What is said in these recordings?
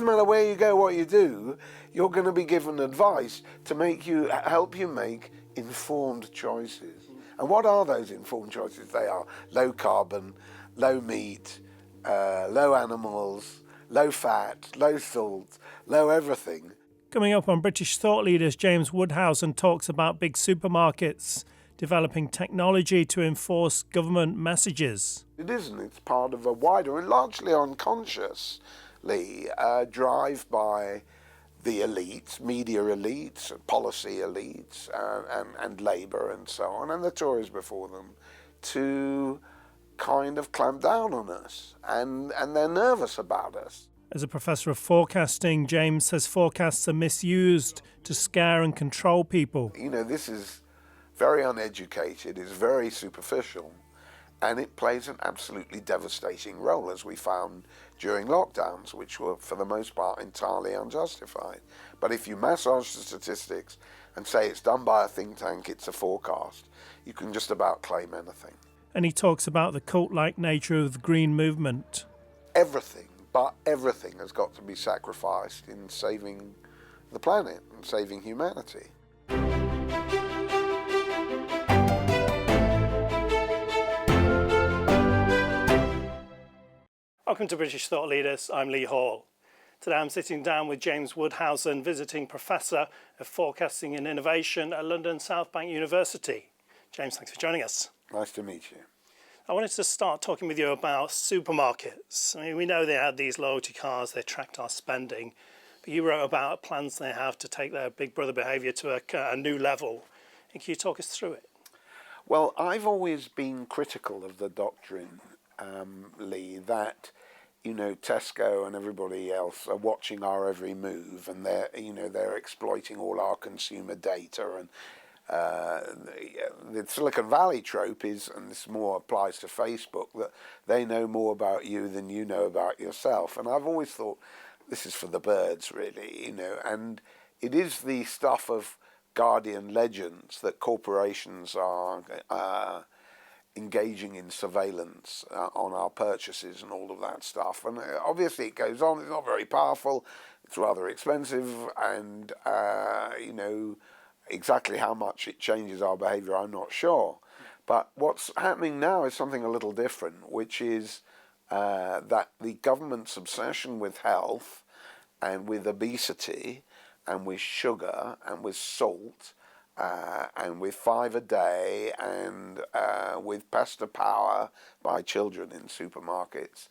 doesn't matter where you go, what you do, you're going to be given advice to help you make informed choices. And what are those informed choices? They are low carbon, low meat, low animals, low fat, low salt, low everything. Coming up on British Thought Leaders, James Woudhuysen talks about big supermarkets developing technology to enforce government messages. It isn't. It's part of a wider and largely unconsciously drive by the elites, media elites, policy elites, and Labour and so on, and the Tories before them, to kind of clamp down on us, and they're nervous about us. As a professor of forecasting, James says forecasts are misused to scare and control people. You know, this is very uneducated, it's very superficial, and it plays an absolutely devastating role, as we found during lockdowns, which were for the most part entirely unjustified. But if you massage the statistics and say it's done by a think tank, it's a forecast, you can just about claim anything. And he talks about the cult-like nature of the green movement. Everything, but everything has got to be sacrificed in saving the planet and saving humanity. Welcome to British Thought Leaders. I'm Lee Hall. Today I'm sitting down with James Woudhuysen, visiting Professor of Forecasting and Innovation at London South Bank University. James, thanks for joining us. Nice to meet you. I wanted to start talking with you about supermarkets. I mean, we know they had these loyalty cards, they tracked our spending, but you wrote about plans they have to take their Big Brother behaviour to a new level. And can you talk us through it? Well, I've always been critical of the doctrine, Lee, that, you know, Tesco and everybody else are watching our every move, and they're exploiting all our consumer data. And the Silicon Valley trope is, and this more applies to Facebook, that they know more about you than you know about yourself. And I've always thought this is for the birds, really, you know, and it is the stuff of guardian legends that corporations are engaging in surveillance on our purchases and all of that stuff. And obviously it goes on, it's not very powerful, it's rather expensive, and you know, exactly how much it changes our behaviour, I'm not sure. But what's happening now is something a little different, which is that the government's obsession with health and with obesity and with sugar and with salt and with 5 a day and with pasta power by children in supermarkets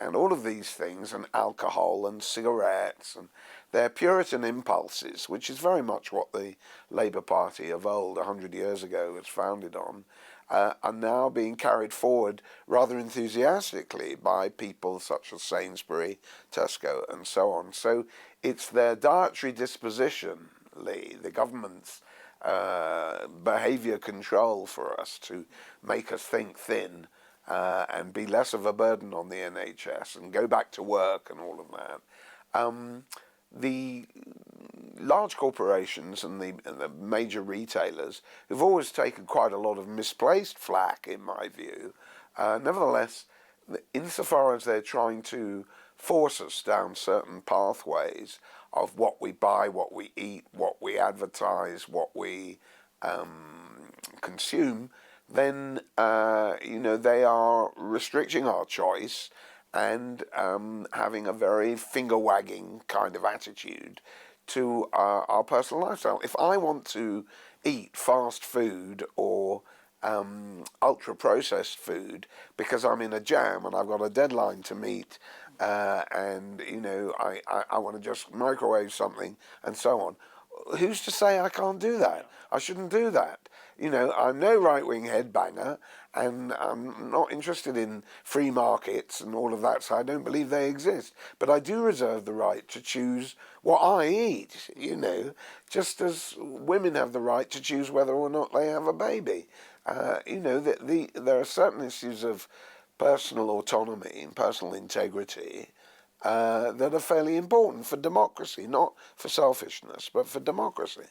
and all of these things, and alcohol and cigarettes, and their Puritan impulses, which is very much what the Labour Party of old 100 years ago was founded on, are now being carried forward rather enthusiastically by people such as Sainsbury, Tesco and so on. So it's their dietary disposition, Lee, the government's behaviour control for us to make us think thin and be less of a burden on the NHS and go back to work and all of that. The large corporations and the major retailers, who've always taken quite a lot of misplaced flack, in my view, nevertheless, insofar as they're trying to force us down certain pathways of what we buy, what we eat, what we advertise, what we consume, then you know, they are restricting our choice and having a very finger-wagging kind of attitude to our personal lifestyle. If I want to eat fast food or ultra-processed food because I'm in a jam and I've got a deadline to meet, and you know, I want to just microwave something and so on, who's to say I can't do that? I shouldn't do that. You know, I'm no right-wing headbanger, and I'm not interested in free markets and all of that, so I don't believe they exist. But I do reserve the right to choose what I eat, you know, just as women have the right to choose whether or not they have a baby. You know, there are certain issues of personal autonomy and personal integrity that are fairly important for democracy, not for selfishness, but for democracy.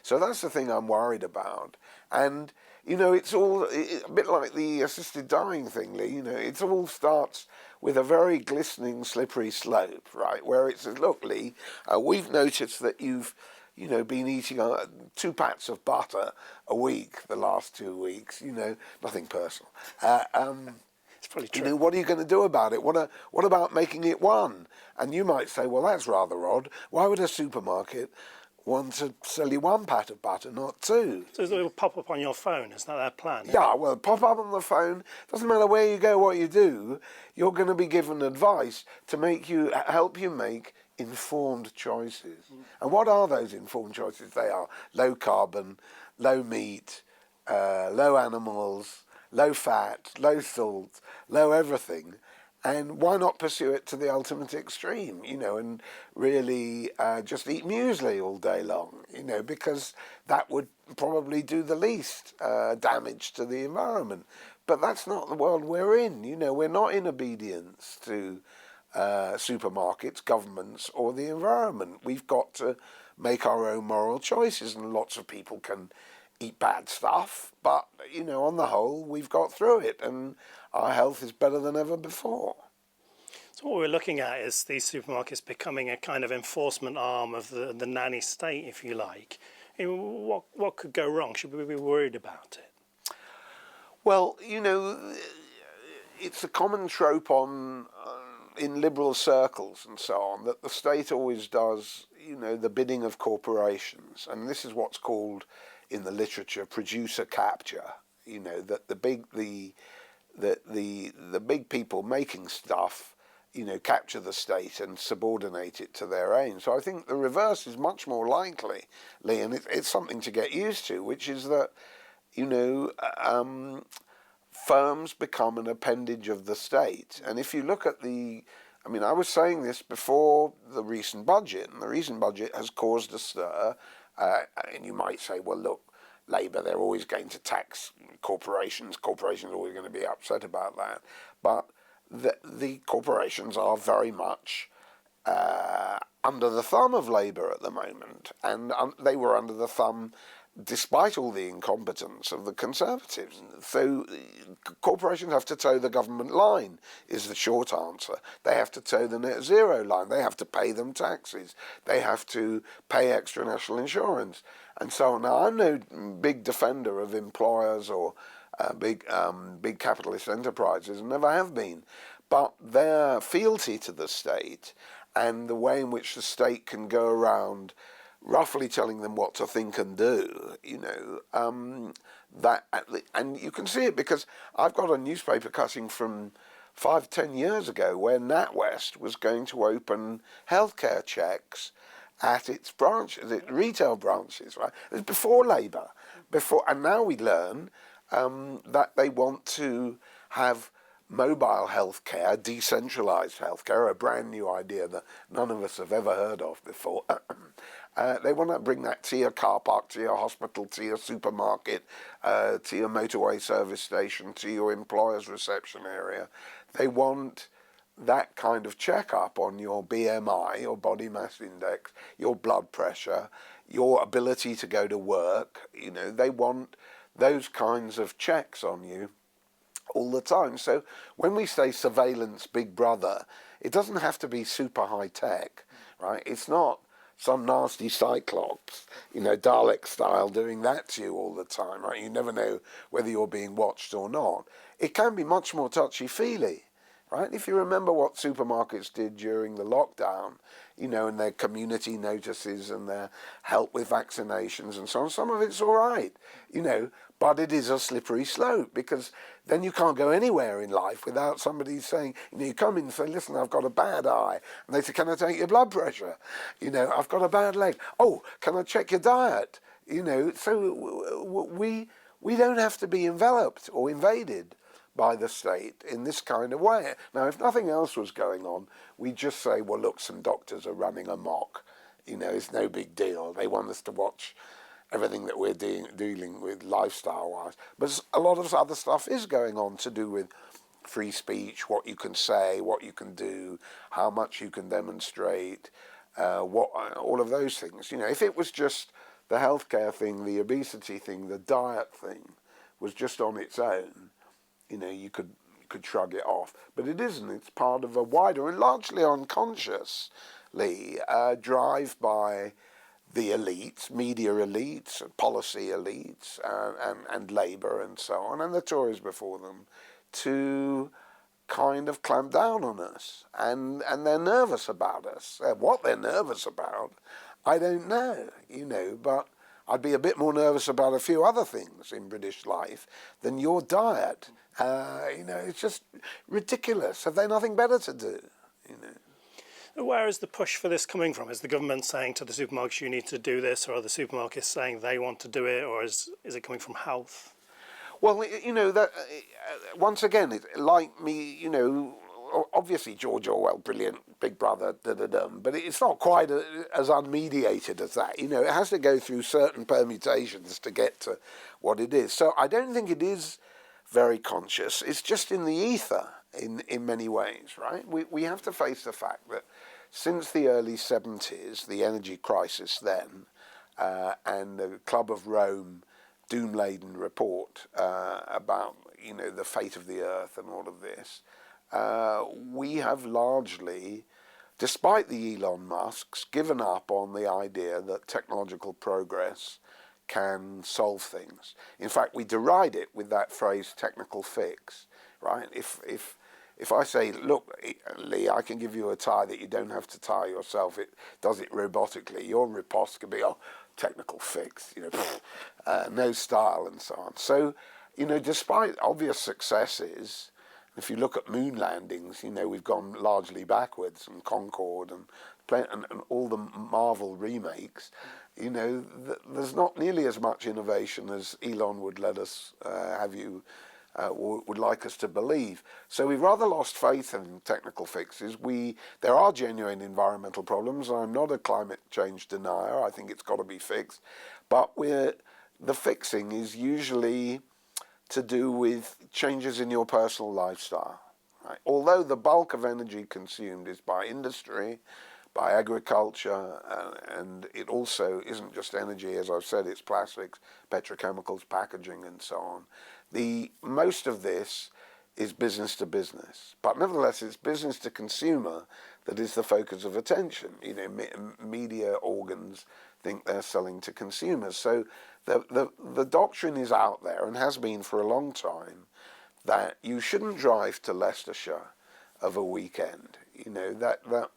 So that's the thing I'm worried about. And you know, it's all a bit like the assisted dying thing, Lee. You know, it all starts with a very glistening, slippery slope, right? Where it says, look, Lee, we've noticed that you've, you know, been eating 2 pats of butter a week the last 2 weeks. You know, nothing personal. It's probably You true. know, what are you going to do about it? What about making it 1? And you might say, well, that's rather odd. Why would a supermarket want to sell you 1 pat of butter, not 2? So it'll pop up on your phone. Is that their plan? Yeah, well, pop up on the phone. Doesn't matter where you go, what you do. You're going to be given advice to help you make informed choices. And what are those informed choices? They are low carbon, low meat, low animals, low fat, low salt, low everything. And why not pursue it to the ultimate extreme, you know, and really just eat muesli all day long, you know, because that would probably do the least damage to the environment. But that's not the world we're in, you know. We're not in obedience to supermarkets, governments, or the environment. We've got to make our own moral choices, and lots of people can eat bad stuff, but, you know, on the whole, we've got through it, and our health is better than ever before. So what we're looking at is these supermarkets becoming a kind of enforcement arm of the nanny state, if you like. I mean, what could go wrong? Should we be worried about it? Well, you know, it's a common trope in liberal circles and so on that the state always does, you know, the bidding of corporations, and this is what's called in the literature producer capture. You know, that the big people making stuff, you know, capture the state and subordinate it to their aim. So I think the reverse is much more likely, Lee, and it's something to get used to, which is that, you know, firms become an appendage of the state. And if you look at I mean, I was saying this before the recent budget, and the recent budget has caused a stir, and you might say, well, look, Labour, they're always going to tax corporations. Corporations are always going to be upset about that. But the corporations are very much under the thumb of Labour at the moment. And they were under the thumb despite all the incompetence of the Conservatives. So corporations have to toe the government line, is the short answer. They have to toe the net zero line. They have to pay them taxes. They have to pay extra national insurance, and so on. Now, I'm no big defender of employers or big capitalist enterprises, and never have been. But their fealty to the state and the way in which the state can go around roughly telling them what to think and do, you know, and you can see it because I've got a newspaper cutting from 5-10 years ago where NatWest was going to open healthcare checks at its branches, its retail branches, right? It was before Labour, and now we learn that they want to have mobile healthcare, decentralised healthcare, a brand new idea that none of us have ever heard of before. They want to bring that to your car park, to your hospital, to your supermarket, to your motorway service station, to your employer's reception area. They want that kind of checkup on your BMI, your body mass index, your blood pressure, your ability to go to work. You know, they want those kinds of checks on you all the time. So when we say surveillance Big Brother, it doesn't have to be super high tech, right? It's not some nasty cyclops, you know, Dalek style doing that to you all the time, right? You never know whether you're being watched or not. It can be much more touchy-feely, right? If you remember what supermarkets did during the lockdown, you know, and their community notices and their help with vaccinations and so on, some of it's all right, you know, but it is a slippery slope because then you can't go anywhere in life without somebody saying, you know, you come in and say, listen, I've got a bad eye. And they say, can I take your blood pressure? You know, I've got a bad leg. Oh, can I check your diet? You know, so we don't have to be enveloped or invaded by the state in this kind of way. Now, if nothing else was going on, we'd just say, well, look, some doctors are running amok. You know, it's no big deal. They want us to watch everything that we're dealing with lifestyle-wise. But a lot of other stuff is going on to do with free speech, what you can say, what you can do, how much you can demonstrate, all of those things. You know, if it was just the healthcare thing, the obesity thing, the diet thing, was just on its own, you could shrug it off. But it isn't. It's part of a wider and largely unconsciously drive by the elites, media elites, policy elites, and labour and so on, and the Tories before them, to kind of clamp down on us. And they're nervous about us. What they're nervous about, I don't know, but I'd be a bit more nervous about a few other things in British life than your diet. It's just ridiculous. Have they nothing better to do? Where is the push for this coming from? Is the government saying to the supermarkets, you need to do this, or are the supermarkets saying they want to do it, or is it coming from health? Well, that once again, like me, obviously George Orwell, brilliant, Big Brother, but it's not quite as unmediated as that. It has to go through certain permutations to get to what it is. So I don't think it is very conscious. It's just in the ether in many ways, right? We have to face the fact that since the early 70s, the energy crisis then, and the Club of Rome doom-laden report about, the fate of the earth and all of this, we have largely, despite the Elon Musks, given up on the idea that technological progress can solve things. In fact, we deride it with that phrase technical fix, right? If I say, look, Lee, I can give you a tie that you don't have to tie yourself, it does it robotically, your riposte could be, technical fix, no style and so on. So, despite obvious successes, if you look at moon landings, we've gone largely backwards, and Concorde and all the Marvel remakes, there's not nearly as much innovation as Elon would let us would like us to believe. So we've rather lost faith in technical fixes. There are genuine environmental problems. I'm not a climate change denier. I think it's got to be fixed. But the fixing is usually to do with changes in your personal lifestyle. Right? Although the bulk of energy consumed is by industry, by agriculture, and it also isn't just energy, as I've said, it's plastics, petrochemicals, packaging, and so on. Most of this is business to business, but nevertheless it's business to consumer that is the focus of attention. Media organs think they're selling to consumers. So the doctrine is out there and has been for a long time that you shouldn't drive to Leicestershire of a weekend. That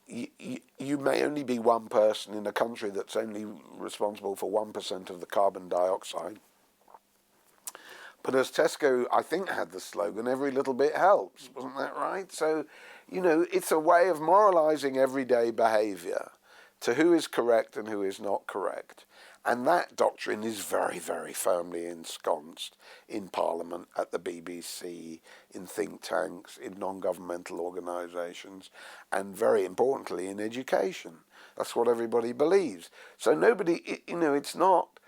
you may only be one person in a country that's only responsible for 1% of the carbon dioxide. But as Tesco, I think, had the slogan, every little bit helps. Wasn't that right? So, it's a way of moralizing everyday behaviour to who is correct and who is not correct. And that doctrine is very, very firmly ensconced in Parliament, at the BBC, in think tanks, in non-governmental organisations, and very importantly in education. That's what everybody believes. So nobody, it's not...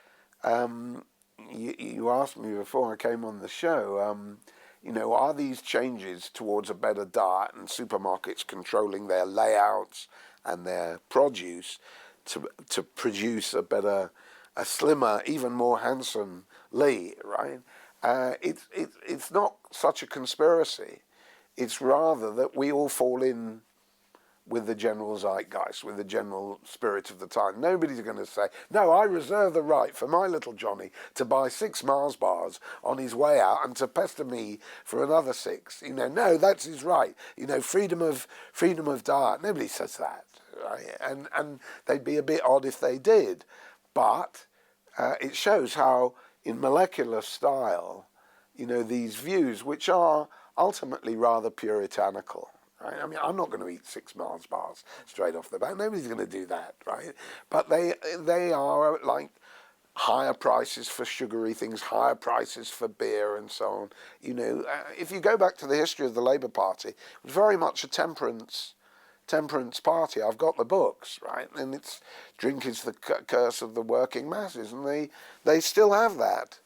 You asked me before I came on the show, are these changes towards a better diet and supermarkets controlling their layouts and their produce to produce a slimmer, even more handsome Lee, right? It's not such a conspiracy. It's rather that we all fall in with the general zeitgeist, with the general spirit of the time. Nobody's going to say, no, I reserve the right for my little Johnny to buy 6 Mars bars on his way out and to pester me for another 6. No, that's his right. Freedom of diet. Nobody says that, right? And they'd be a bit odd if they did. But it shows how, in molecular style, these views, which are ultimately rather puritanical, right? I mean, I'm not going to eat 6 Mars bars straight off the bat. Nobody's going to do that, right? But they are like higher prices for sugary things, higher prices for beer and so on. If you go back to the history of the Labour Party, it was very much a temperance party. I've got the books, right? And it's drink is the curse of the working masses, and they still have that.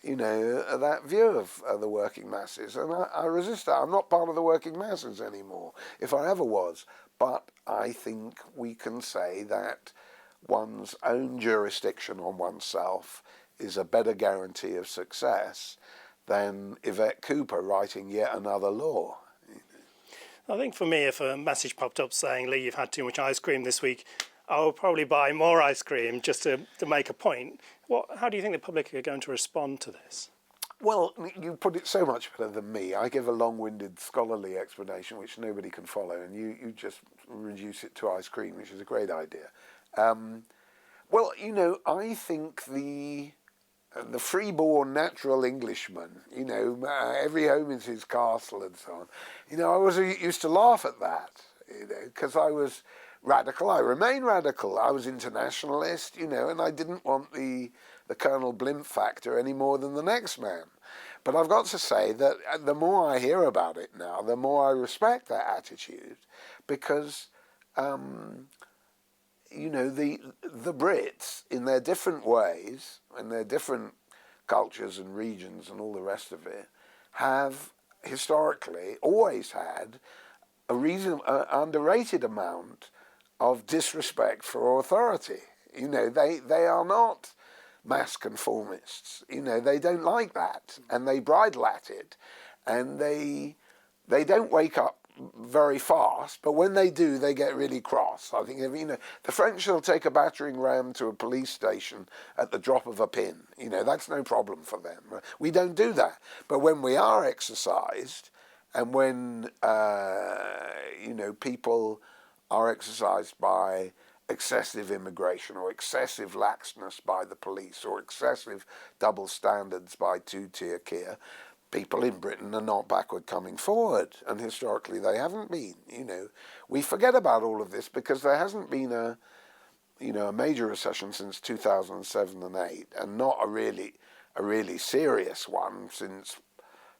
That view of the working masses. And I resist that. I'm not part of the working masses anymore, if I ever was. But I think we can say that one's own jurisdiction on oneself is a better guarantee of success than Yvette Cooper writing yet another law. I think for me, if a message popped up saying, Lee, you've had too much ice cream this week, I will probably buy more ice cream just to make a point. How do you think the public are going to respond to this? Well, you put it so much better than me. I give a long-winded scholarly explanation which nobody can follow, and you just reduce it to ice cream, which is a great idea. Well, I think the freeborn natural Englishman, every home is his castle and so on. I was used to laugh at that, because I was radical. I remain radical. I was internationalist, and I didn't want the Colonel Blimp factor any more than the next man. But I've got to say that the more I hear about it now, the more I respect that attitude, because the Brits, in their different ways, in their different cultures and regions and all the rest of it, have historically always had an underrated amount of disrespect for authority. They are not mass conformists. They don't like that, and they bridle at it, and they don't wake up very fast, but when they do, they get really cross. I think the French will take a battering ram to a police station at the drop of a pin. That's no problem for them. We don't do that, but when we are exercised, and when people are exercised by excessive immigration or excessive laxness by the police or excessive double standards by two-tier care, people in Britain are not backward coming forward, and historically they haven't been. We forget about all of this because there hasn't been a major recession since 2007 and 8, and not a really serious one since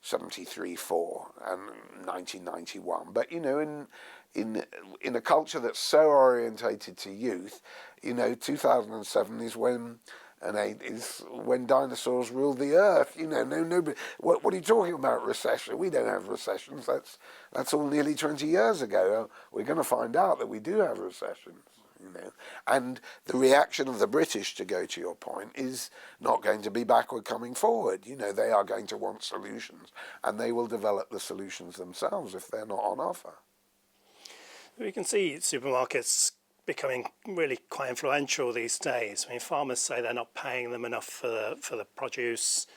73-4 and 1991. But in a culture that's so orientated to youth, 2007 is when, and 8 is when dinosaurs ruled the earth. Nobody. What are you talking about, recession? We don't have recessions. That's all nearly 20 years ago. We're going to find out that we do have recessions. And the reaction of the British, to go to your point, is not going to be backward coming forward. They are going to want solutions, and they will develop the solutions themselves if they're not on offer. We can see supermarkets becoming really quite influential these days. Farmers say they're not paying them enough for the produce,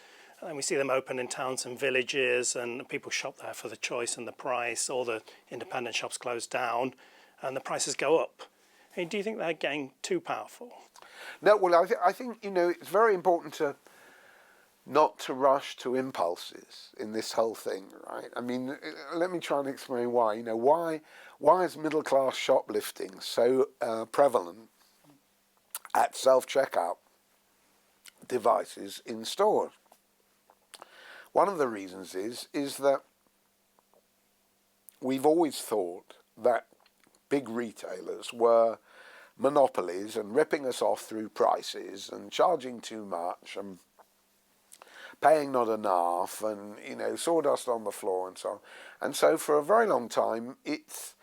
and we see them open in towns and villages, and people shop there for the choice and the price. All the independent shops close down, and the prices go up. Do you think they're getting too powerful? No, well, I think it's very important not to rush to impulses in this whole thing, right? Let me try and explain why. Why is middle class shoplifting so prevalent at self-checkout devices in stores? One of the reasons is that we've always thought that big retailers were monopolies and ripping us off through prices and charging too much and paying not enough and, sawdust on the floor and so on. And so for a very long time, it's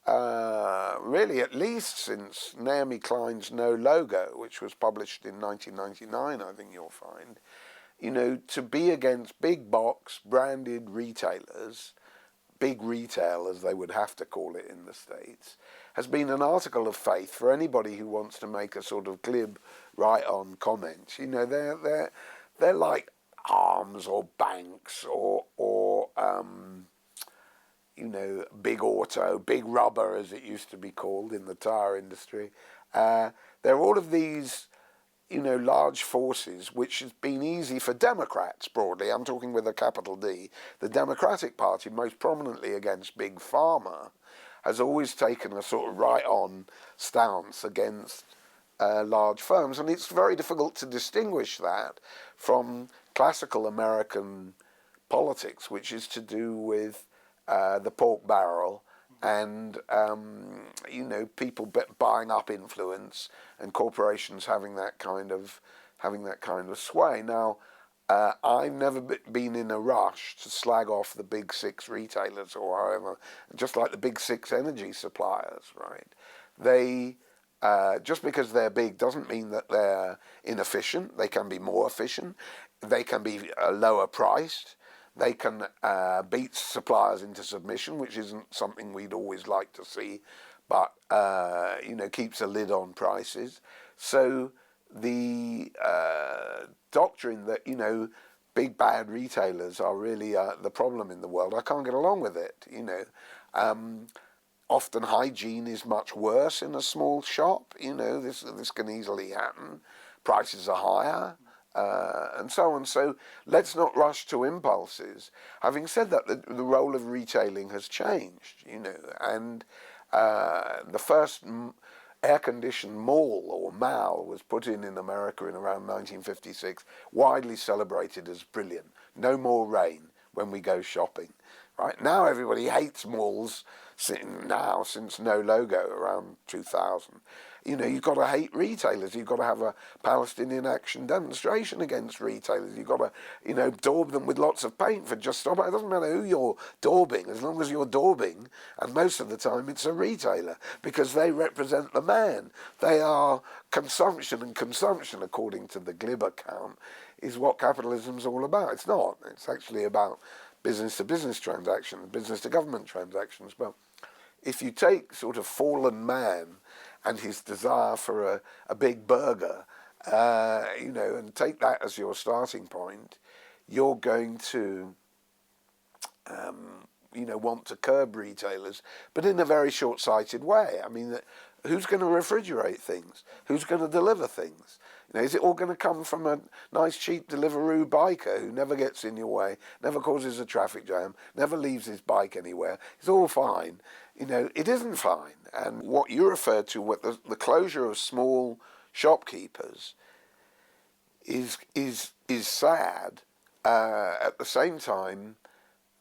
really, at least since Naomi Klein's No Logo, which was published in 1999, I think you'll find, to be against big box branded retailers, big retail as they would have to call it in the States, has been an article of faith for anybody who wants to make a sort of glib right-on comment. They're like Arms or banks or Big Auto, Big Rubber as it used to be called in the tire industry. They're all of these large forces, which has been easy for Democrats broadly. I'm talking with a capital D. The Democratic Party, most prominently against Big Pharma, has always taken a sort of right-on stance against large firms, and it's very difficult to distinguish that from classical American politics, which is to do with the pork barrel and people buying up influence and corporations having that kind of sway. Now, I've never been in a rush to slag off the big six retailers or however, just like the big six energy suppliers, right? They just because they're big doesn't mean that they're inefficient. They can be more efficient. They can be lower priced. They can beat suppliers into submission, which isn't something we'd always like to see, but keeps a lid on prices. So the doctrine that big bad retailers are really the problem in the world, I can't get along with it. Often hygiene is much worse in a small shop. This can easily happen. Prices are higher. And so on. So let's not rush to impulses. Having said that, the role of retailing has changed, and the first air-conditioned mall or mall was put in America in around 1956, widely celebrated as brilliant. No more rain when we go shopping. Right now, everybody hates malls. Since no logo around 2000. You've got to hate retailers. You've got to have a Palestinian action demonstration against retailers. You've got to, daub them with lots of paint for just stop. It doesn't matter who you're daubing, as long as you're daubing, and most of the time it's a retailer, because they represent the man. They are consumption, and consumption, according to the Glib account, is what capitalism's all about. It's not. It's actually about business-to-business transactions, business-to-government transactions. But if you take sort of fallen man and his desire for a big burger, and take that as your starting point, you're going to, want to curb retailers, but in a very short-sighted way. I mean, who's going to refrigerate things? Who's going to deliver things? Is it all going to come from a nice, cheap Deliveroo biker who never gets in your way, never causes a traffic jam, never leaves his bike anywhere? It's all fine. It isn't fine. And what you refer to, what the closure of small shopkeepers is sad. At the same time,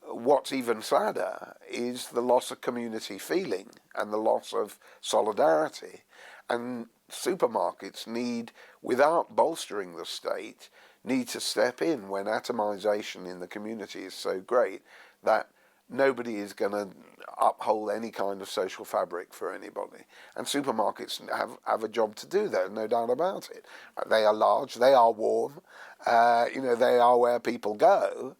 what's even sadder is the loss of community feeling and the loss of solidarity. And supermarkets need, without bolstering the state, need to step in when atomization in the community is so great that nobody is going to uphold any kind of social fabric for anybody. And supermarkets have a job to do there, no doubt about it. They are large, they are warm, they are where people go.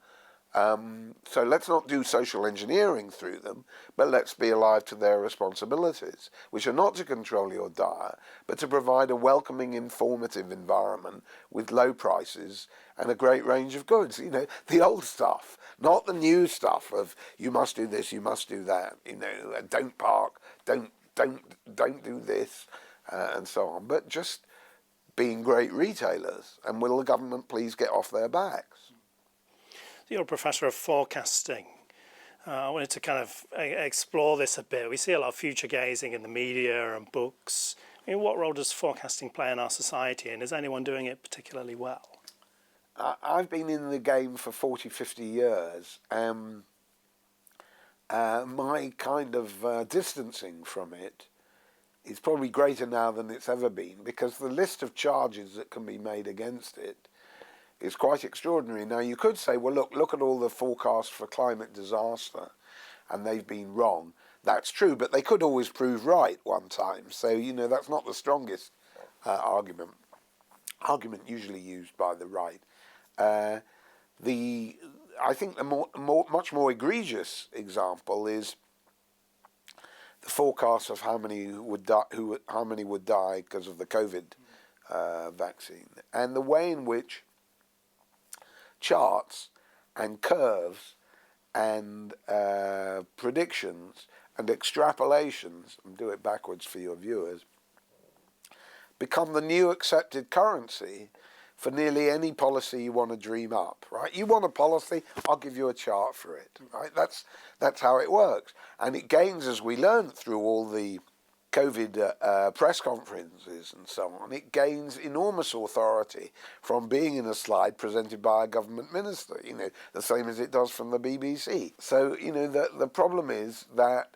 So let's not do social engineering through them, but let's be alive to their responsibilities, which are not to control your diet, but to provide a welcoming, informative environment with low prices and a great range of goods. The old stuff, not the new stuff of you must do this, you must do that. Don't park, don't do this, and so on. But just being great retailers, and will the government please get off their backs? You're a professor of forecasting. I wanted to kind of explore this a bit. We see a lot of future gazing in the media and books. What role does forecasting play in our society, and is anyone doing it particularly well? I've been in the game for 40, 50 years. My kind of distancing from it is probably greater now than it's ever been, because the list of charges that can be made against it is quite extraordinary. Now, you could say, well, look at all the forecasts for climate disaster, and they've been wrong. That's true, but they could always prove right one time. So, that's not the strongest argument usually used by the right. I think the much more egregious example is the forecast of how many would die because of the COVID vaccine, and the way in which charts and curves and predictions and extrapolations, and do it backwards for your viewers, become the new accepted currency for nearly any policy you want to dream up, right? You want a policy, I'll give you a chart for it, right? That's how it works. And it gains, as we learned through all the COVID press conferences and so on, it gains enormous authority from being in a slide presented by a government minister, the same as it does from the BBC. So, the problem is that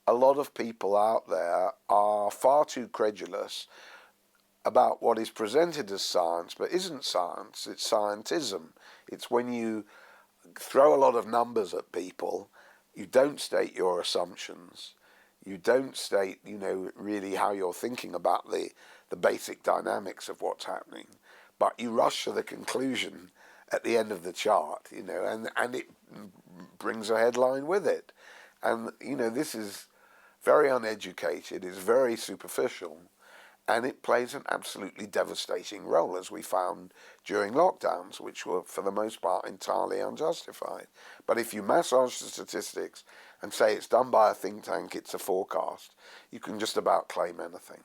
a lot of people out there are far too credulous about what is presented as science, but isn't science, it's scientism. It's when you throw a lot of numbers at people, you don't state your assumptions, You don't state, really how you're thinking about the basic dynamics of what's happening, but you rush to the conclusion at the end of the chart, and it brings a headline with it. And, this is very uneducated, it's very superficial, and it plays an absolutely devastating role, as we found during lockdowns, which were, for the most part, entirely unjustified. But if you massage the statistics and say it's done by a think tank, it's a forecast, you can just about claim anything.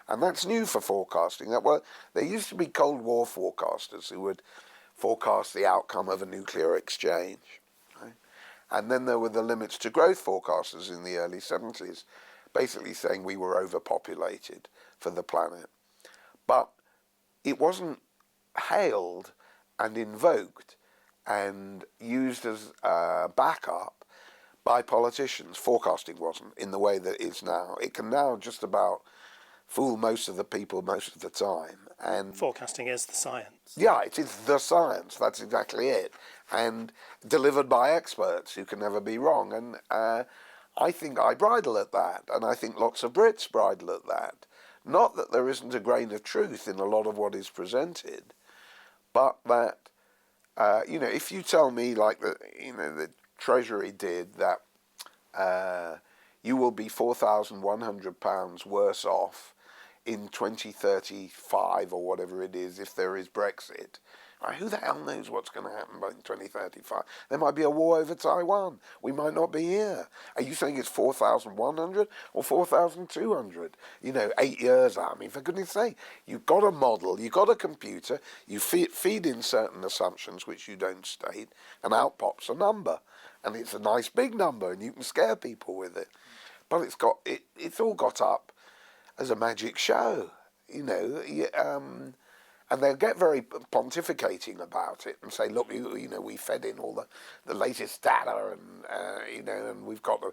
And that's new for forecasting. There used to be Cold War forecasters who would forecast the outcome of a nuclear exchange. Right? And then there were the limits to growth forecasters in the early 70s, basically saying we were overpopulated for the planet. But it wasn't hailed and invoked and used as backup by politicians. Forecasting wasn't in the way that it is now. It can now just about fool most of the people most of the time. And forecasting is the science. yeah, it is the science. That's exactly it. And delivered by experts who can never be wrong. And I think I bridle at that. And I think lots of Brits bridle at that. Not that there isn't a grain of truth in a lot of what is presented, but that, if you tell me, like the Treasury did, that you will be £4,100 worse off in 2035 or whatever it is if there is Brexit. Right, who the hell knows what's going to happen by 2035? There might be a war over Taiwan. We might not be here. Are you saying it's 4,100 or 4,200? 8 years out. I mean, for goodness sake, you've got a model, you've got a computer, you feed in certain assumptions which you don't state, and out pops a number. And it's a nice big number, and you can scare people with it. But it's all got up as a magic show, and they'll get very pontificating about it and say, look, we fed in all the latest data, and we've got a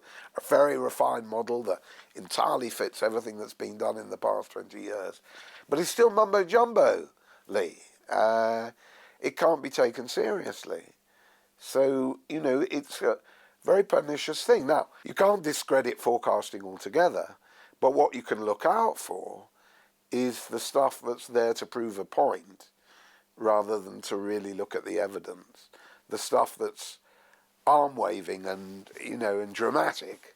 very refined model that entirely fits everything that's been done in the past 20 years. But it's still mumbo jumbo, Lee. It can't be taken seriously. So, it's a very pernicious thing. Now, you can't discredit forecasting altogether, but what you can look out for is the stuff that's there to prove a point rather than to really look at the evidence. The stuff that's arm-waving and, and dramatic,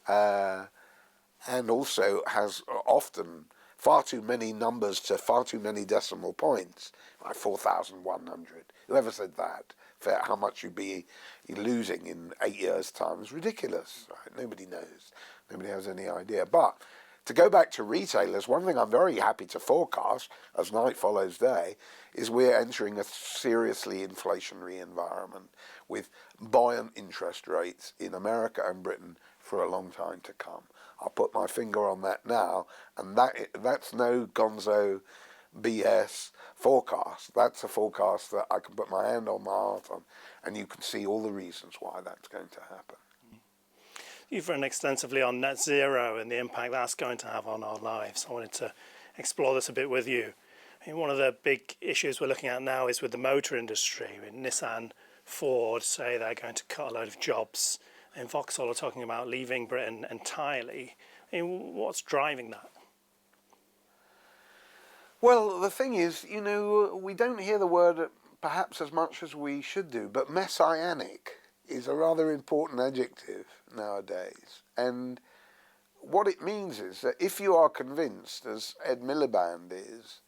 and also has often far too many numbers to far too many decimal points, like 4,100. Whoever said that, for how much you'd be losing in 8 years' time is ridiculous. Right? Nobody knows. Nobody has any idea. But to go back to retailers, one thing I'm very happy to forecast, as night follows day, is we're entering a seriously inflationary environment with buoyant interest rates in America and Britain for a long time to come. I'll put my finger on that now, and that's no gonzo BS forecast. That's a forecast that I can put my hand on my heart on, and you can see all the reasons why that's going to happen. You've written extensively on net zero and the impact that's going to have on our lives. I wanted to explore this a bit with you. One of the big issues we're looking at now is with the motor industry. Nissan, Ford say they're going to cut a load of jobs, and Vauxhall are talking about leaving Britain entirely. What's driving that? Well, the thing is, we don't hear the word perhaps as much as we should do, but messianic is a rather important adjective nowadays. And what it means is that if you are convinced, as Ed Miliband is,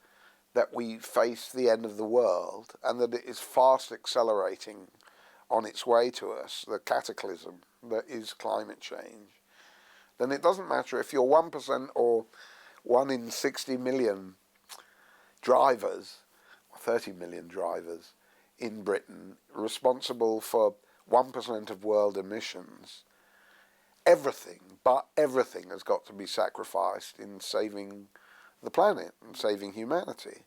that we face the end of the world and that it is fast accelerating on its way to us, the cataclysm that is climate change, then it doesn't matter if you're 1% or 1 in 60 million drivers, 30 million drivers in Britain, responsible for 1% of world emissions. Everything, but everything, has got to be sacrificed in saving the planet and saving humanity.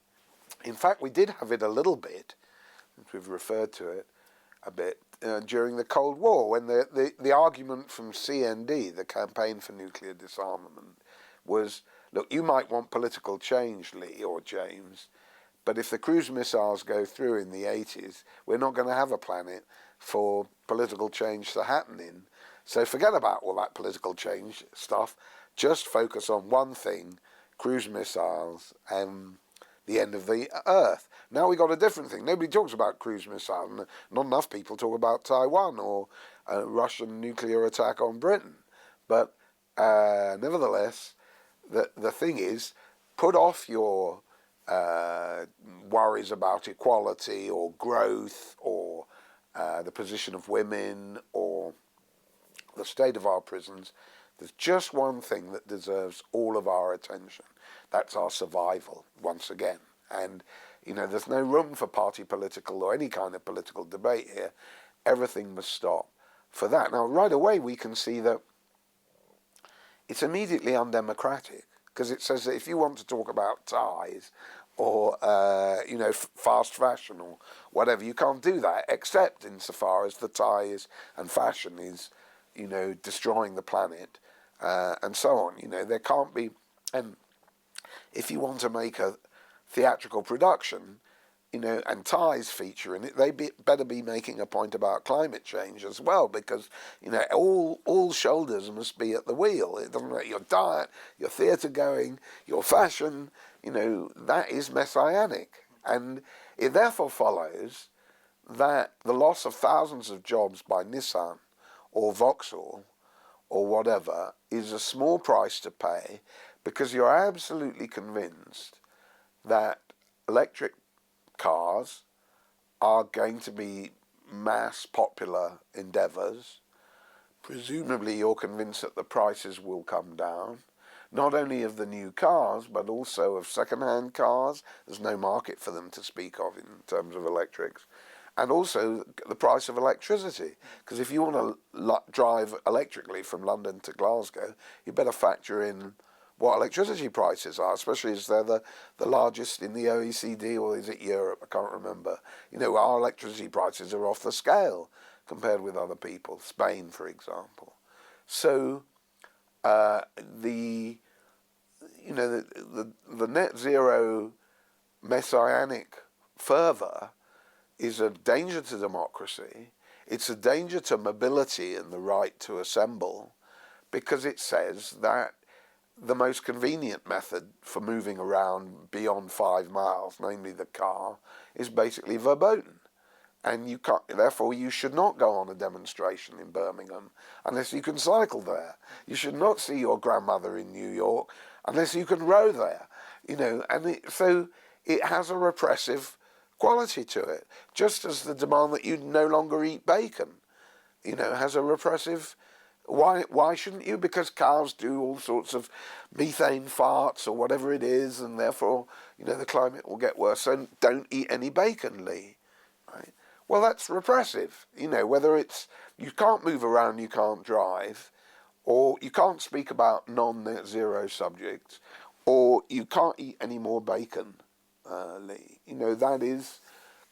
In fact, we did have it a little bit, we've referred to it a bit, during the Cold War, when the argument from CND, the Campaign for Nuclear Disarmament, was, look, you might want political change, Lee or James, but if the cruise missiles go through in the 80s, we're not going to have a planet for political change to happen in. So forget about all that political change stuff. Just focus on one thing, cruise missiles and the end of the earth. Now we got a different thing. Nobody talks about cruise missiles. Not enough people talk about Taiwan or a Russian nuclear attack on Britain. But nevertheless, the thing is, put off your worries about equality or growth or the position of women or the state of our prisons. There's just one thing that deserves all of our attention. That's our survival, once again. And, there's no room for party political or any kind of political debate here. Everything must stop for that. Now, right away, we can see that it's immediately undemocratic, because it says that if you want to talk about ties or, fast fashion or whatever, you can't do that, except insofar as the ties and fashion is, destroying the planet and so on. There can't be... And if you want to make a theatrical production, and ties feature in it, better be making a point about climate change as well, because, all shoulders must be at the wheel. It doesn't matter your diet, your theatre going, your fashion, that is messianic. And it therefore follows that the loss of thousands of jobs by Nissan or Vauxhall or whatever is a small price to pay, because you're absolutely convinced that electric cars are going to be mass popular endeavours. Presumably you're convinced that the prices will come down, not only of the new cars, but also of second-hand cars. There's no market for them to speak of in terms of electrics. And also the price of electricity, because if you want to drive electrically from London to Glasgow, you better factor in what electricity prices are, especially as they're the largest in the OECD, or is it Europe? I can't remember. Our electricity prices are off the scale compared with other people, Spain, for example. So the net zero messianic fervour is a danger to democracy. It's a danger to mobility and the right to assemble, because it says that the most convenient method for moving around beyond 5 miles, namely the car, is basically verboten. And you can't, therefore you should not go on a demonstration in Birmingham unless you can cycle there. You should not see your grandmother in New York unless you can row there. So it has a repressive quality to it, just as the demand that you no longer eat bacon, has a repressive. Why shouldn't you? Because cows do all sorts of methane farts or whatever it is, and therefore, the climate will get worse. So don't eat any bacon, Lee. Right? Well, that's repressive. Whether it's you can't move around, you can't drive, or you can't speak about non-net zero subjects, or you can't eat any more bacon, Lee. That is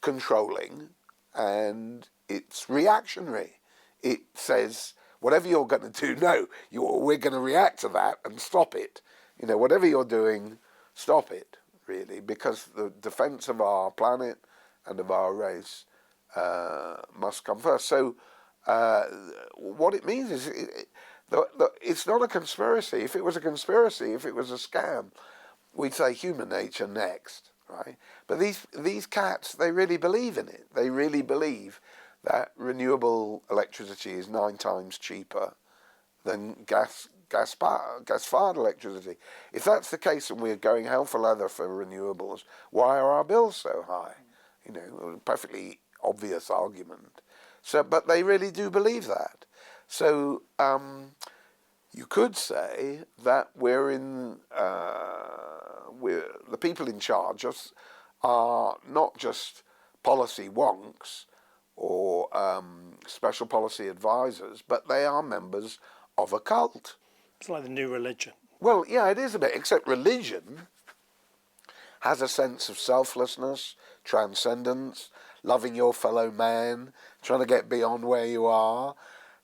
controlling, and it's reactionary. It says, whatever you're going to do, no, we're going to react to that and stop it. Whatever you're doing, stop it, really, because the defence of our planet and of our race must come first. So what it means is it's not a conspiracy. If it was a conspiracy, if it was a scam, we'd say human nature next, right? But these cats, they really believe in it. They really believe that renewable electricity is 9 times cheaper than gas-fired electricity. If that's the case and we're going hell for leather for renewables, why are our bills so high? A perfectly obvious argument. So, but they really do believe that. So you could say that the people in charge are not just policy wonks or special policy advisors, but they are members of a cult. It's like the new religion. Well, yeah, it is a bit, except religion has a sense of selflessness, transcendence, loving your fellow man, trying to get beyond where you are.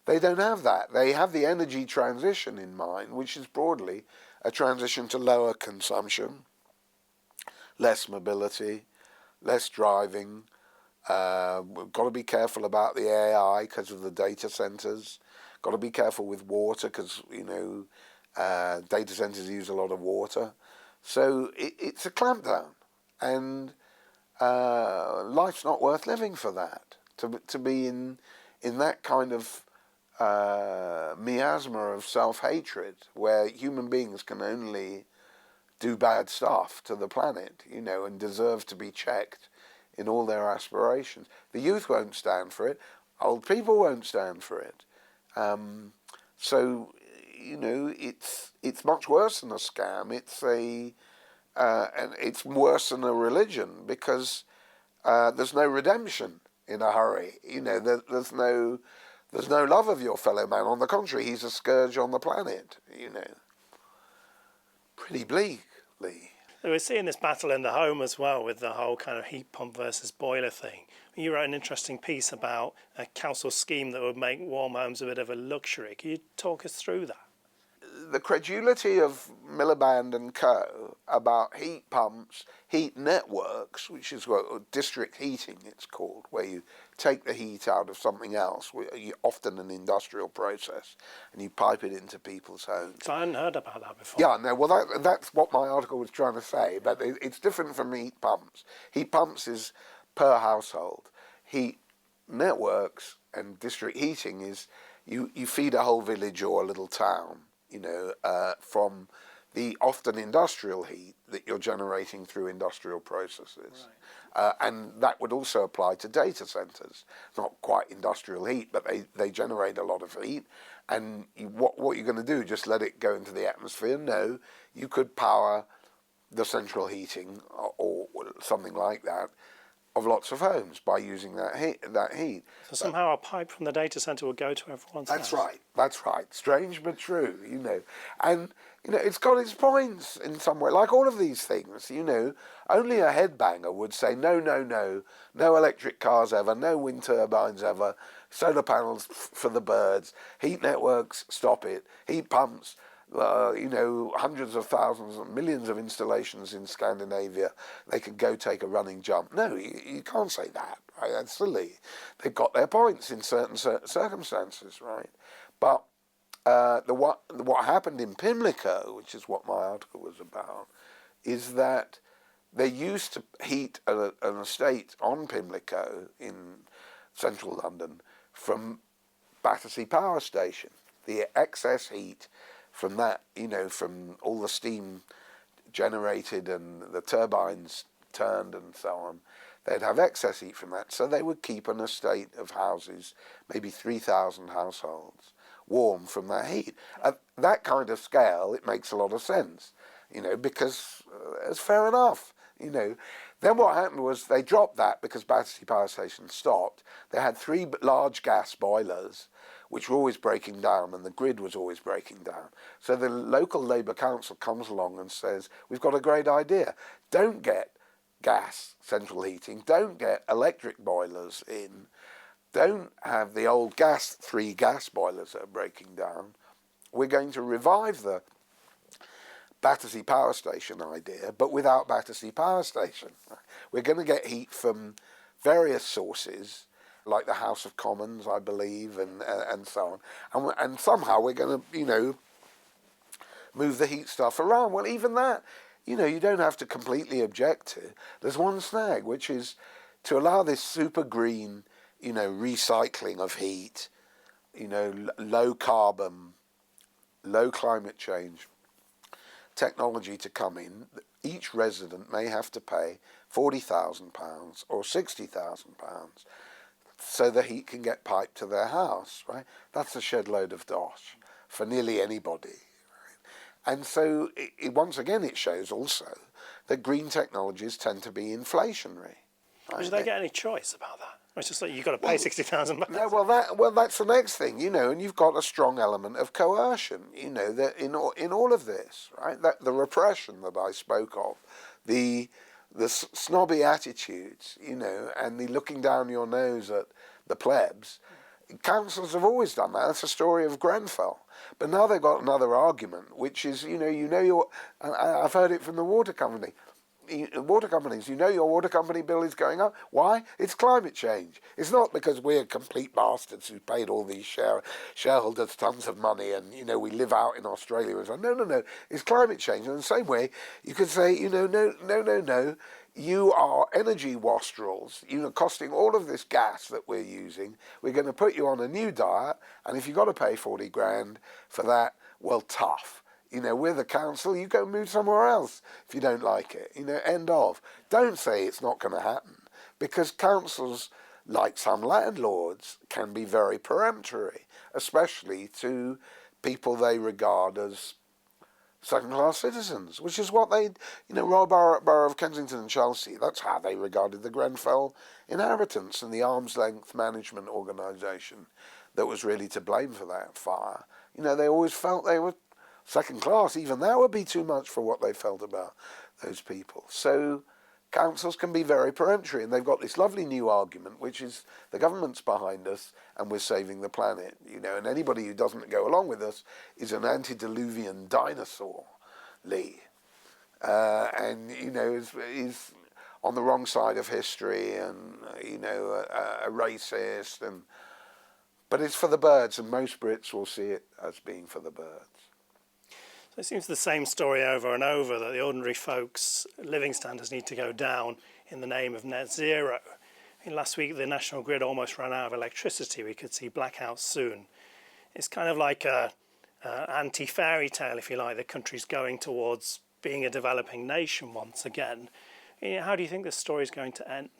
They don't have that. They have the energy transition in mind, which is broadly a transition to lower consumption, less mobility, less driving. We've got to be careful about the AI because of the data centers. Got to be careful with water because, data centers use a lot of water. So it's a clampdown. And life's not worth living for that. To be in that kind of miasma of self-hatred where human beings can only do bad stuff to the planet, and deserve to be checked in all their aspirations. The youth won't stand for it. Old people won't stand for it. So, it's much worse than a scam. And it's worse than a religion because there's no redemption in a hurry. There's no love of your fellow man. On the contrary, he's a scourge on the planet. Pretty bleak, Lee. We're seeing this battle in the home as well with the whole kind of heat pump versus boiler thing. You wrote an interesting piece about a council scheme that would make warm homes a bit of a luxury. Can you talk us through that? The credulity of Miliband and co. about heat pumps, heat networks, which is what district heating it's called, where you take the heat out of something else, often an industrial process, and you pipe it into people's homes. So I hadn't heard about that before. Yeah, no, well, that's what my article was trying to say, but it's different from heat pumps. Heat pumps is per household. Heat networks and district heating is you feed a whole village or a little town, from the often industrial heat that you're generating through industrial processes. Right. And that would also apply to data centers. Not quite industrial heat, but they generate a lot of heat. And what you're going to do, just let it go into the atmosphere? No, you could power the central heating or something like that of lots of homes by using that heat. So somehow a pipe from the data center will go to everyone's house. That's right. Strange but true, And, it's got its points in some way. Like all of these things, only a headbanger would say, no electric cars ever, no wind turbines ever, solar panels for the birds, heat networks, stop it, heat pumps, hundreds of thousands and millions of installations in Scandinavia, they could go take a running jump. No, you can't say that, right? That's silly. They've got their points in certain circumstances, right? But what happened in Pimlico, which is what my article was about, is that they used to heat an estate on Pimlico in central London from Battersea Power Station. The excess heat from that, from all the steam generated and the turbines turned and so on, they'd have excess heat from that. So they would keep an estate of houses, maybe 3,000 households, warm from that heat. At that kind of scale, it makes a lot of sense, because it's fair enough, Then what happened was they dropped that because Battersea Power Station stopped. They had 3 large gas boilers, which were always breaking down, and the grid was always breaking down. So the local Labour Council comes along and says, we've got a great idea. Don't get gas central heating, don't get electric boilers in, don't have the old 3 gas boilers that are breaking down. We're going to revive the Battersea Power Station idea, but without Battersea Power Station. We're going to get heat from various sources, like the House of Commons, I believe, and so on. And somehow we're going to, move the heat stuff around. Well, even that, you don't have to completely object to. There's one snag, which is to allow this super green, recycling of heat, low carbon, low climate change technology to come in. Each resident may have to pay £40,000 or £60,000 so the heat can get piped to their house, right? That's a shed load of dosh for nearly anybody. Right? And so, once again, it shows also that green technologies tend to be inflationary. Right? Do they get any choice about that? It's just like you've got to pay £60,000. No, well, that's the next thing, and you've got a strong element of coercion, that in all of this, right? That the repression that I spoke of, the snobby attitudes, and the looking down your nose at the plebs. Councils have always done that. That's a story of Grenfell. But now they've got another argument, which is, I've heard it from the water company. water companies, your water company bill is going up. Why? It's climate change. It's not because we're complete bastards who paid all these shareholders tons of money and, we live out in Australia. And so, no. It's climate change. And in the same way, you could say, no. You are energy wastrels, costing all of this gas that we're using. We're going to put you on a new diet. And if you've got to pay 40 grand for that, well, tough. We're the council, you go move somewhere else if you don't like it, end of. Don't say it's not going to happen, because councils, like some landlords, can be very peremptory, especially to people they regard as second-class citizens, which is what they, Royal Borough of Kensington and Chelsea, that's how they regarded the Grenfell inhabitants and the arm's length management organisation that was really to blame for that fire. They always felt they were second class. Even that would be too much for what they felt about those people. So councils can be very peremptory, and they've got this lovely new argument, which is the government's behind us and we're saving the planet. And anybody who doesn't go along with us is an antediluvian dinosaur, Lee. Is on the wrong side of history and, a racist. But it's for the birds, and most Brits will see it as being for the birds. So it seems the same story over and over, that the ordinary folks' living standards need to go down in the name of net zero. Last week the national grid almost ran out of electricity. We could see blackouts soon. It's kind of like a anti-fairy tale, if you like. The country's going towards being a developing nation once again. How do you think this story is going to end?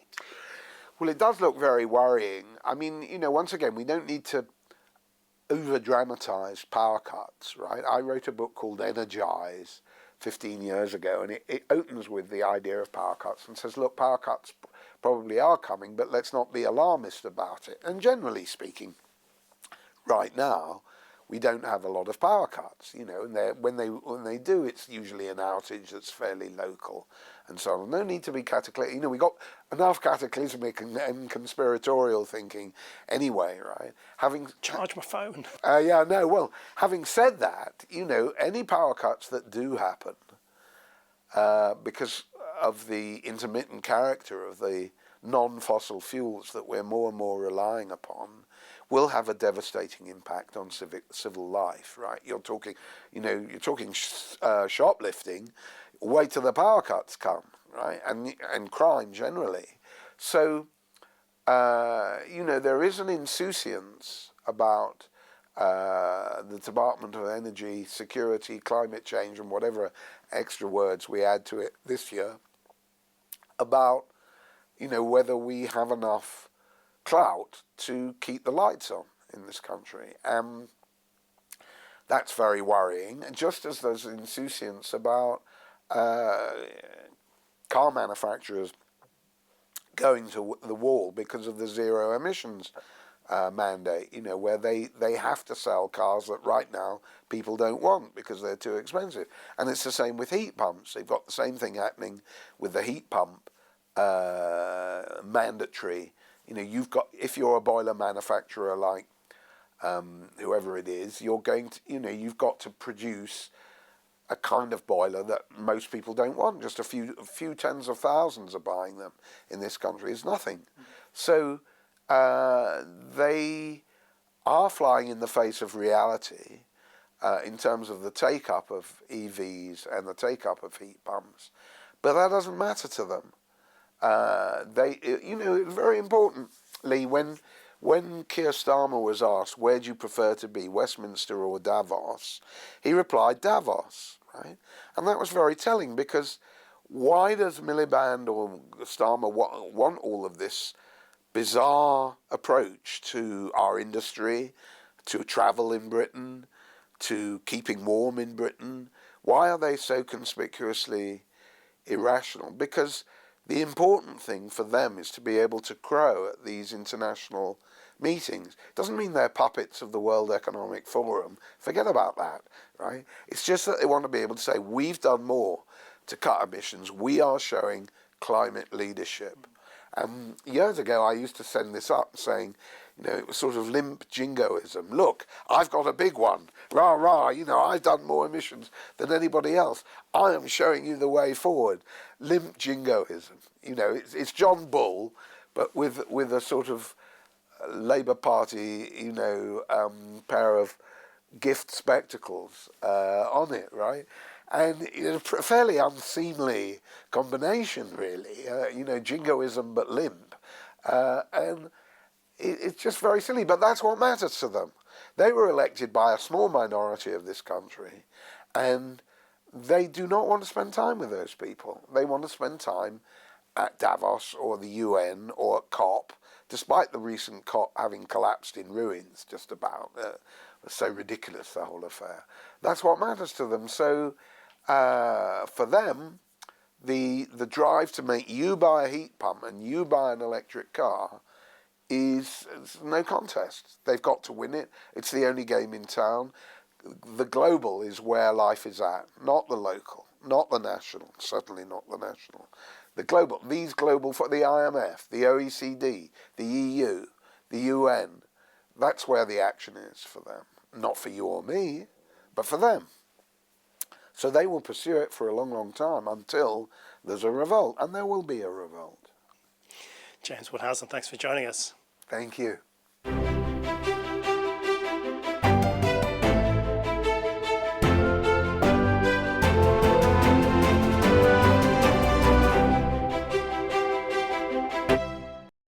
Well, it does look very worrying. I mean, once again, we don't need to over-dramatise power cuts, right? I wrote a book called Energize 15 years ago, and it opens with the idea of power cuts and says, look, power cuts probably are coming, but let's not be alarmist about it. And generally speaking, right now, we don't have a lot of power cuts, and when they do, it's usually an outage that's fairly local, and so on. No need to be cataclysmic. We got enough cataclysmic and conspiratorial thinking anyway, right? Charge my phone. Having said that, any power cuts that do happen, because of the intermittent character of the non-fossil fuels that we're more and more relying upon, will have a devastating impact on civil life, right? You're talking shoplifting. Wait till the power cuts come, right? And crime generally. So, there is an insouciance about the Department of Energy, Security, Climate Change, and whatever extra words we add to it this year, about, whether we have enough clout to keep the lights on in this country. That's very worrying. And just as there's insouciance about car manufacturers going to the wall because of the zero emissions mandate, where they have to sell cars that right now people don't want because they're too expensive. And it's the same with heat pumps. They've got the same thing happening with the heat pump mandatory. If you're a boiler manufacturer like whoever it is, you're going to, you've got to produce a kind of boiler that most people don't want. Just a few tens of thousands are buying them in this country. It's nothing. So they are flying in the face of reality in terms of the take-up of EVs and the take-up of heat pumps. But that doesn't matter to them. It's very important, Lee, when Keir Starmer was asked, where do you prefer to be, Westminster or Davos, he replied, Davos, right? And that was very telling, because why does Miliband or Starmer want all of this bizarre approach to our industry, to travel in Britain, to keeping warm in Britain? Why are they so conspicuously irrational? Because the important thing for them is to be able to crow at these international meetings. Doesn't mean they're puppets of the World Economic Forum. Forget about that, right? It's just that they want to be able to say, we've done more to cut emissions. We are showing climate leadership. Years ago, I used to send this up saying, It was sort of limp jingoism. Look, I've got a big one. Rah, rah, I've done more emissions than anybody else. I am showing you the way forward. Limp jingoism. It's John Bull, but with a sort of Labour Party, pair of gift spectacles on it, right? And it's a fairly unseemly combination, really. Jingoism but limp. And it's just very silly, but that's what matters to them. They were elected by a small minority of this country, and they do not want to spend time with those people. They want to spend time at Davos or the UN or at COP, despite the recent COP having collapsed in ruins just about. It was so ridiculous, the whole affair. That's what matters to them. So for them, the drive to make you buy a heat pump and you buy an electric car is no contest. They've got to win it. It's the only game in town. The global is where life is at, not the local, not the national, certainly not the national. The global, these global, for the IMF, the OECD, the EU, the UN, that's where the action is for them. Not for you or me, but for them. So they will pursue it for a long, long time until there's a revolt, and there will be a revolt. James Woudhuysen, thanks for joining us. Thank you.